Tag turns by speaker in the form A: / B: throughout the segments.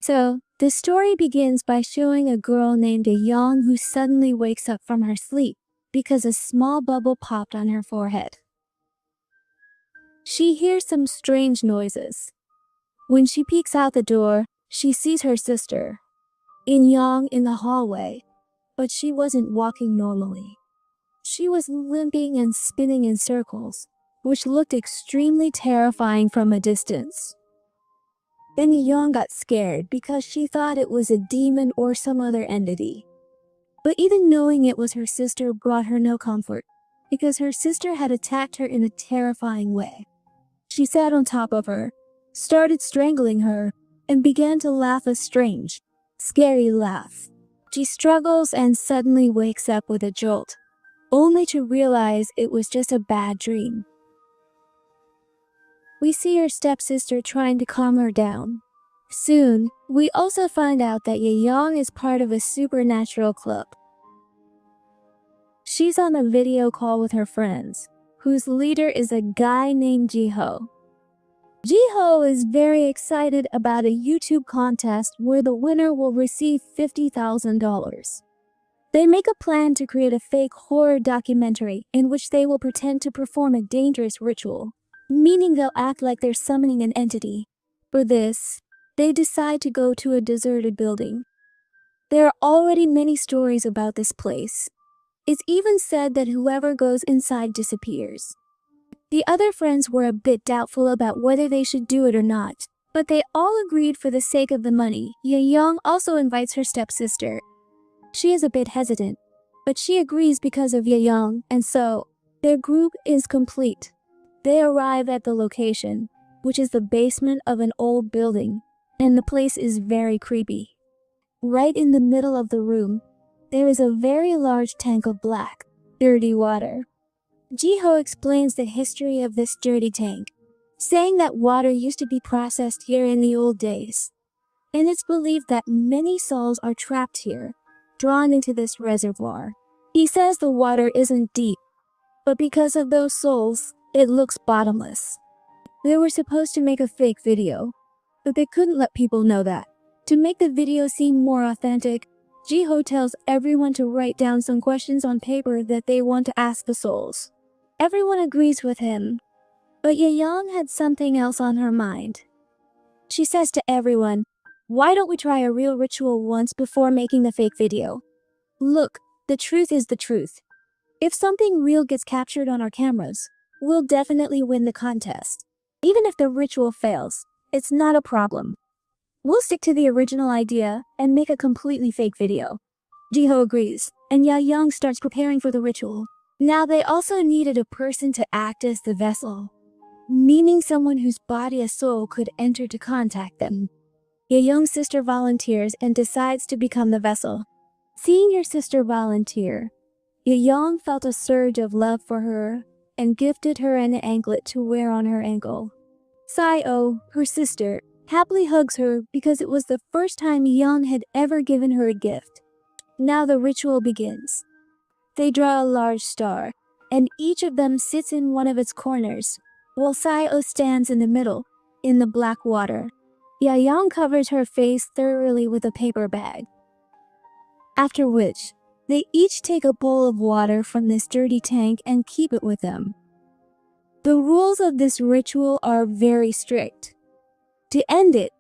A: So, the story begins by showing a girl named Young who suddenly wakes up from her sleep because a small bubble popped on her forehead. She hears some strange noises. When she peeks out the door, she sees her sister, Young, in the hallway, but she wasn't walking normally. She was limping and spinning in circles, which looked extremely terrifying from a distance. Then Young got scared because she thought it was a demon or some other entity. But even knowing it was her sister brought her no comfort, because her sister had attacked her in a terrifying way. She sat on top of her, started strangling her, and began to laugh a strange, scary laugh. She struggles and suddenly wakes up with a jolt, only to realize it was just a bad dream. We see her stepsister trying to calm her down. Soon, we also find out that Young is part of a supernatural club. She's on a video call with her friends, whose leader is a guy named Jiho. Jiho is very excited about a YouTube contest where the winner will receive $50,000. They make a plan to create a fake horror documentary in which they will pretend to perform a dangerous ritual, meaning they'll act like they're summoning an entity. For this, they decide to go to a deserted building. There are already many stories about this place. It's even said that whoever goes inside disappears. The other friends were a bit doubtful about whether they should do it or not, but they all agreed for the sake of the money. Young also invites her stepsister. She is a bit hesitant, but she agrees because of Young, and so their group is complete. They arrive at the location, which is the basement of an old building, and the place is very creepy. Right in the middle of the room, there is a very large tank of black, dirty water. Jiho explains the history of this dirty tank, saying that water used to be processed here in the old days. And it's believed that many souls are trapped here, drawn into this reservoir. He says the water isn't deep, but because of those souls, it looks bottomless. They were supposed to make a fake video, but they couldn't let people know that. To make the video seem more authentic, Jiho tells everyone to write down some questions on paper that they want to ask the souls. Everyone agrees with him, but Young had something else on her mind. She says to everyone, "Why don't we try a real ritual once before making the fake video? Look, the truth is the truth. If something real gets captured on our cameras, we'll definitely win the contest. Even if the ritual fails, it's not a problem. We'll stick to the original idea and make a completely fake video." Jiho agrees, and Young starts preparing for the ritual. Now they also needed a person to act as the vessel, meaning someone whose body a soul could enter to contact them. Young's sister volunteers and decides to become the vessel. Seeing her sister volunteer, Young felt a surge of love for her and gifted her an anklet to wear on her ankle. Sayo, her sister, happily hugs her because it was the first time Young had ever given her a gift. Now the ritual begins. They draw a large star, and each of them sits in one of its corners, while Sayo stands in the middle, in the black water. Young covers her face thoroughly with a paper bag. After which, they each take a bowl of water from this dirty tank and keep it with them. The rules of this ritual are very strict. To end it,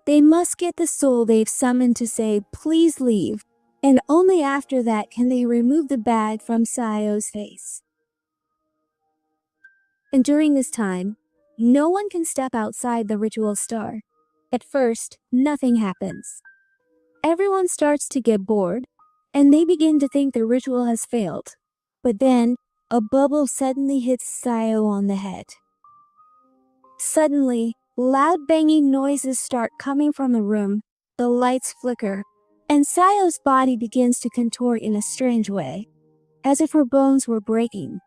A: they must get the soul they've summoned to say, "Please leave," and only after that can they remove the bag from Sayo's face. And during this time, no one can step outside the ritual star. At first, nothing happens. Everyone starts to get bored, and they begin to think the ritual has failed. But then, a bubble suddenly hits Sayo on the head. Suddenly, loud banging noises start coming from the room, the lights flicker, and Sayo's body begins to contort in a strange way, as if her bones were breaking.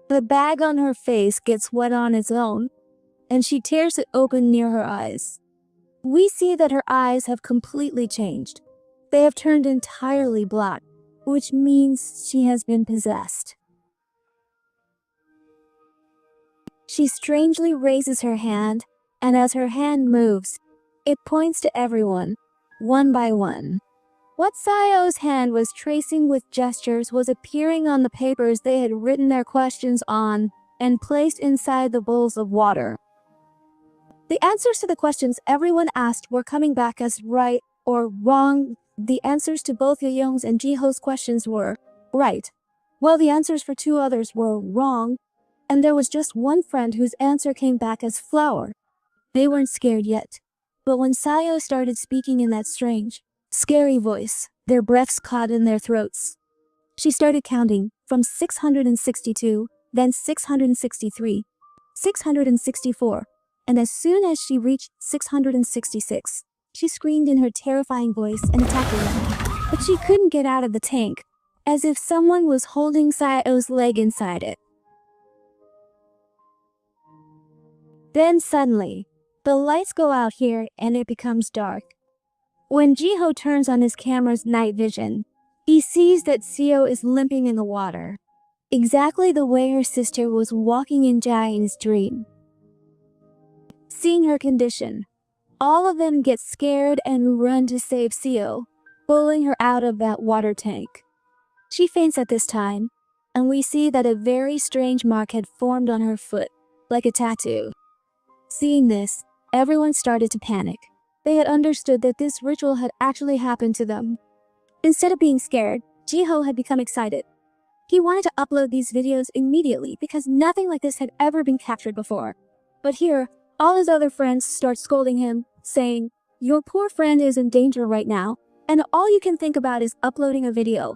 A: The bag on her face gets wet on its own, and she tears it open near her eyes. We see that her eyes have completely changed. They have turned entirely black, which means she has been possessed. She strangely raises her hand, and as her hand moves, It points to everyone, one by one. What Sayo's hand was tracing with gestures was appearing on the papers they had written their questions on and placed inside the bowls of water. The answers to the questions everyone asked were coming back as right or wrong. The answers to both Young's and Jiho's questions were right, while the answers for two others were wrong, and there was just one friend whose answer came back as flower. They weren't scared yet, but when Sayo started speaking in that strange, scary voice, their breaths caught in their throats. She started counting from 662, then 663, 664, and as soon as she reached 666, she screamed in her terrifying voice and attacked them. But she couldn't get out of the tank, as if someone was holding Sayo's leg inside it. Then suddenly, the lights go out here and it becomes dark. When Jiho turns on his camera's night vision, he sees that Seo is limping in the water, exactly the way her sister was walking in Jae's dream. Seeing her condition, all of them get scared and run to save Seo, pulling her out of that water tank. She faints at this time, and we see that a very strange mark had formed on her foot, like a tattoo. Seeing this, everyone started to panic. They had understood that this ritual had actually happened to them. Instead of being scared, Jiho had become excited. He wanted to upload these videos immediately because nothing like this had ever been captured before. But here, all his other friends start scolding him, saying, "Your poor friend is in danger right now, and all you can think about is uploading a video.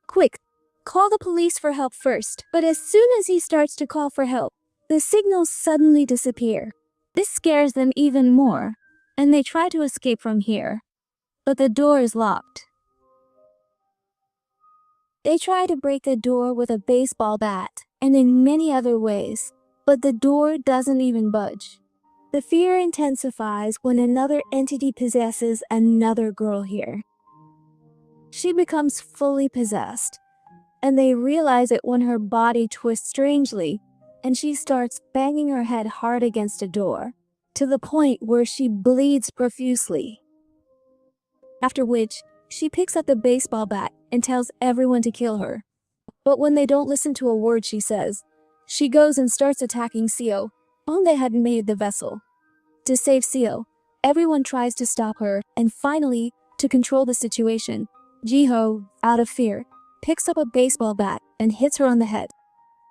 A: Quick, call the police for help first." But as soon as he starts to call for help, the signals suddenly disappear. This scares them even more, and they try to escape from here. But the door is locked. They try to break the door with a baseball bat and in many other ways, but the door doesn't even budge. The fear intensifies when another entity possesses another girl here. She becomes fully possessed, and they realize it when her body twists strangely and she starts banging her head hard against a door, to the point where she bleeds profusely. After which, she picks up the baseball bat and tells everyone to kill her. But when they don't listen to a word she says, she goes and starts attacking Seo, whom they had made the vessel. To save Seo, everyone tries to stop her, and finally, to control the situation, Jiho, out of fear, picks up a baseball bat and hits her on the head.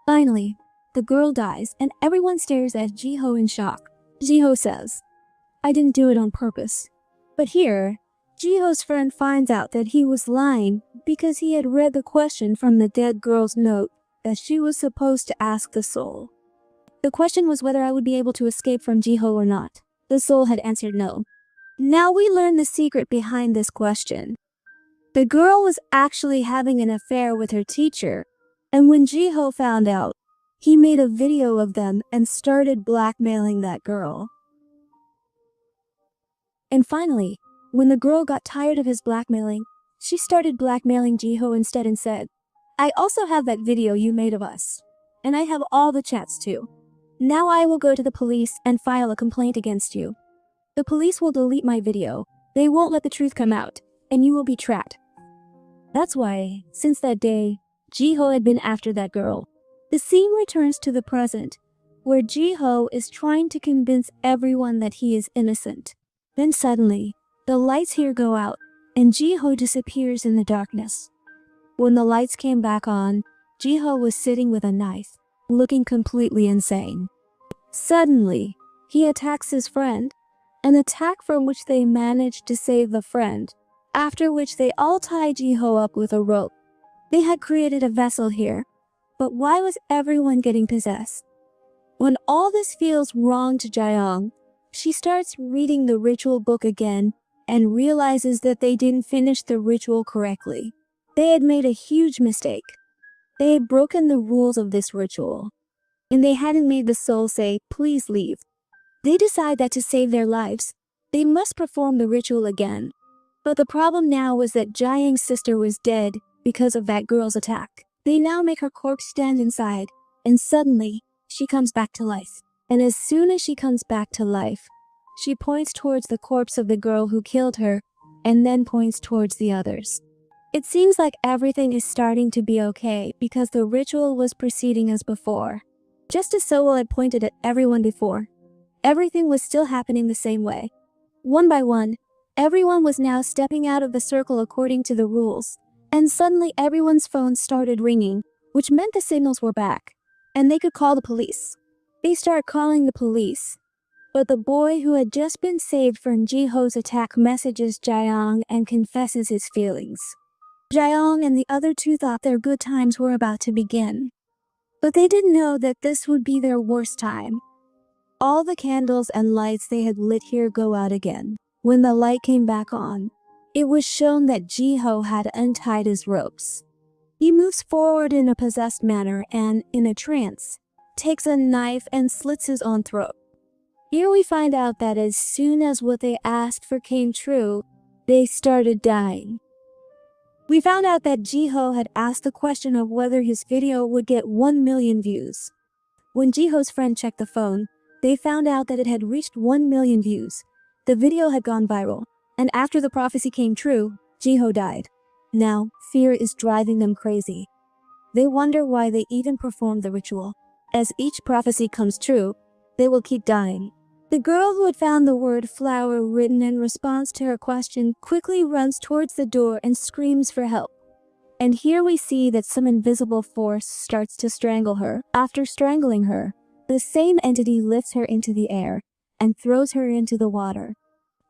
A: Finally, the girl dies and everyone stares at Jiho in shock. Jiho says, "I didn't do it on purpose." But here, Jiho's friend finds out that he was lying because he had read the question from the dead girl's note that she was supposed to ask the soul. The question was whether I would be able to escape from Jiho or not. The soul had answered no. Now we learn the secret behind this question. The girl was actually having an affair with her teacher, and when Jiho found out, he made a video of them and started blackmailing that girl. And finally, when the girl got tired of his blackmailing, she started blackmailing Jiho instead and said, "I also have that video you made of us. And I have all the chats too. Now I will go to the police and file a complaint against you. The police will delete my video. They won't let the truth come out, and you will be trapped." That's why, since that day, Jiho had been after that girl. The scene returns to the present, where Jiho is trying to convince everyone that he is innocent. Then suddenly, the lights here go out, and Jiho disappears in the darkness. When the lights came back on, Jiho was sitting with a knife, looking completely insane. Suddenly, he attacks his friend, an attack from which they managed to save the friend, after which they all tie Jiho up with a rope. They had created a vessel here, but why was everyone getting possessed? When all this feels wrong to Jaeyoung, she starts reading the ritual book again and realizes that they didn't finish the ritual correctly. They had made a huge mistake. They had broken the rules of this ritual, and they hadn't made the soul say, "Please leave." They decide that to save their lives, they must perform the ritual again. But the problem now was that Jaeyoung's sister was dead because of that girl's attack. They now make her corpse stand inside, and suddenly, she comes back to life. And as soon as she comes back to life, She points towards the corpse of the girl who killed her, and then points towards the others. It seems like everything is starting to be okay because the ritual was proceeding as before. Just as Sewell had pointed at everyone before, everything was still happening the same way. One by one, everyone was now stepping out of the circle according to the rules, and suddenly everyone's phones started ringing, which meant the signals were back, and they could call the police. They start calling the police, but the boy who had just been saved from Jiho's attack messages Jaeyoung and confesses his feelings. Jaeyoung and the other two thought their good times were about to begin, but they didn't know that this would be their worst time. All the candles and lights they had lit here go out again. When the light came back on, it was shown that Jiho had untied his ropes. He moves forward in a possessed manner and, in a trance, takes a knife and slits his own throat. Here we find out that as soon as what they asked for came true, they started dying. We found out that Jiho had asked the question of whether his video would get 1 million views. When Jiho's friend checked the phone, they found out that it had reached 1 million views. The video had gone viral, and after the prophecy came true, Jiho died. Now, fear is driving them crazy. They wonder why they even performed the ritual. As each prophecy comes true, they will keep dying. The girl who had found the word flower written in response to her question quickly runs towards the door and screams for help. And here we see that some invisible force starts to strangle her. After strangling her, the same entity lifts her into the air and throws her into the water.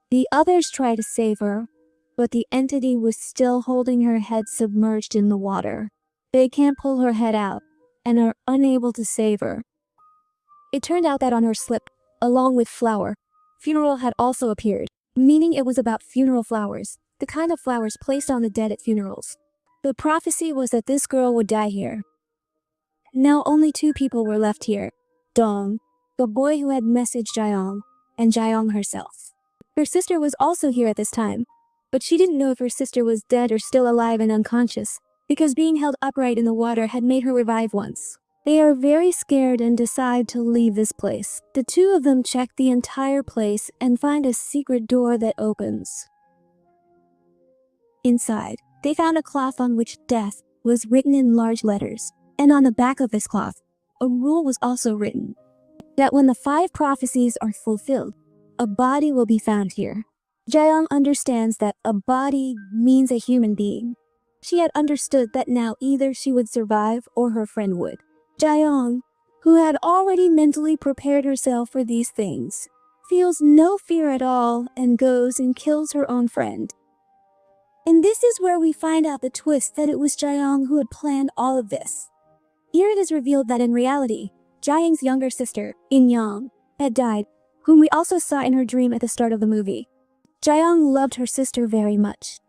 A: The others try to save her, but the entity was still holding her head submerged in the water. They can't pull her head out and are unable to save her. It turned out that on her slip, along with flower, funeral had also appeared, meaning it was about funeral flowers, the kind of flowers placed on the dead at funerals. The prophecy was that this girl would die here. Now only 2 people were left here: Dong, the boy who had messaged Jaeyoung, and Jaeyoung herself. Her sister was also here at this time, but she didn't know if her sister was dead or still alive and unconscious, because being held upright in the water had made her revive once. They are very scared and decide to leave this place. The 2 of them check the entire place and find a secret door that opens. Inside, they found a cloth on which death was written in large letters, and on the back of this cloth, a rule was also written, that when the 5 prophecies are fulfilled, a body will be found here. Jaeyoung understands that a body means a human being. She had understood that now either she would survive or her friend would. Jaeyoung, who had already mentally prepared herself for these things, feels no fear at all and goes and kills her own friend. And this is where we find out the twist that it was Jaeyoung who had planned all of this. Here it is revealed that in reality, Jaeyoung's younger sister, In-young, had died, whom we also saw in her dream at the start of the movie. Jaeyoung loved her sister very much.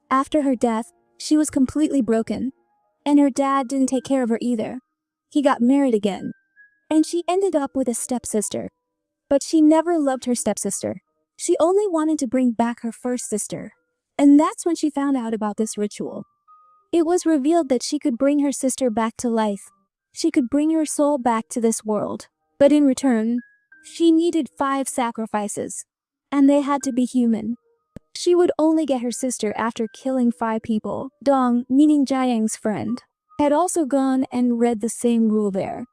A: After her death, she was completely broken, and her dad didn't take care of her either. He got married again, and she ended up with a stepsister. But she never loved her stepsister. She only wanted to bring back her first sister, and that's when she found out about this ritual. It was revealed that she could bring her sister back to life. She could bring her soul back to this world, but in return, she needed 5 sacrifices, and they had to be human. She would only get her sister after killing 5 people. Dong, meaning Jaeyoung's friend, had also gone and read the same rule there.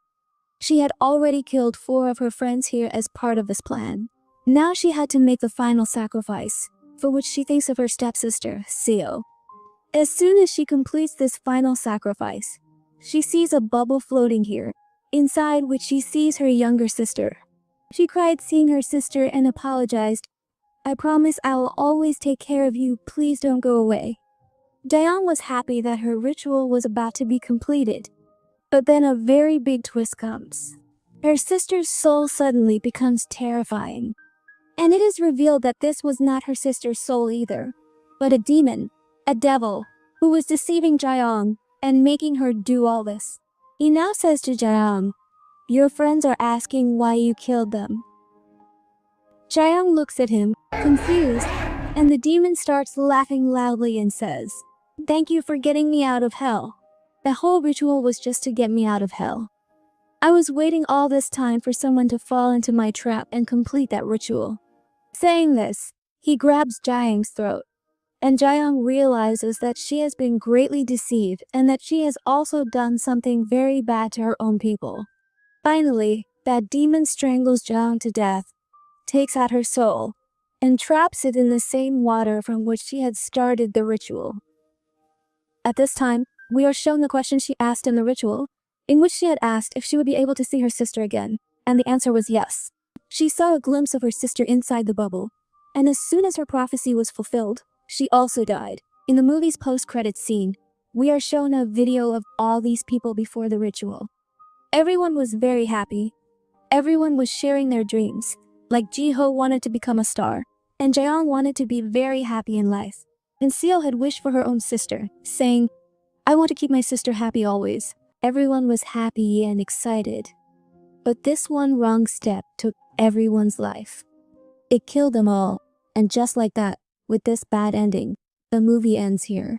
A: She had already killed 4 of her friends here as part of this plan. Now she had to make the final sacrifice, for which she thinks of her stepsister, Seo. As soon as she completes this final sacrifice, she sees a bubble floating here, inside which she sees her younger sister. She cried seeing her sister and apologized. "I promise I will always take care of you, please don't go away." Jaeyoung was happy that her ritual was about to be completed. But then a very big twist comes. Her sister's soul suddenly becomes terrifying. And it is revealed that this was not her sister's soul either, but a demon, a devil, who was deceiving Jaeyoung and making her do all this. He now says to Jaeyoung, "Your friends are asking why you killed them." Jaeyoung looks at him, confused, and the demon starts laughing loudly and says, "Thank you for getting me out of hell. The whole ritual was just to get me out of hell. I was waiting all this time for someone to fall into my trap and complete that ritual. Saying this, he grabs Jaeyoung's throat, and Jaeyoung realizes that she has been greatly deceived and that she has also done something very bad to her own people. Finally, that demon strangles Jaeyoung to death, takes out her soul, and traps it in the same water from which she had started the ritual. At this time, we are shown the question she asked in the ritual, in which she had asked if she would be able to see her sister again, and the answer was yes. She saw a glimpse of her sister inside the bubble, and as soon as her prophecy was fulfilled, she also died. In the movie's post-credits scene, we are shown a video of all these people before the ritual. Everyone was very happy. Everyone was sharing their dreams, like Jiho wanted to become a star, and Jaeyoung wanted to be very happy in life. And Seo had wished for her own sister, saying, "I want to keep my sister happy always." Everyone was happy and excited. But this one wrong step took everyone's life. It killed them all, and just like that, with this bad ending, the movie ends here.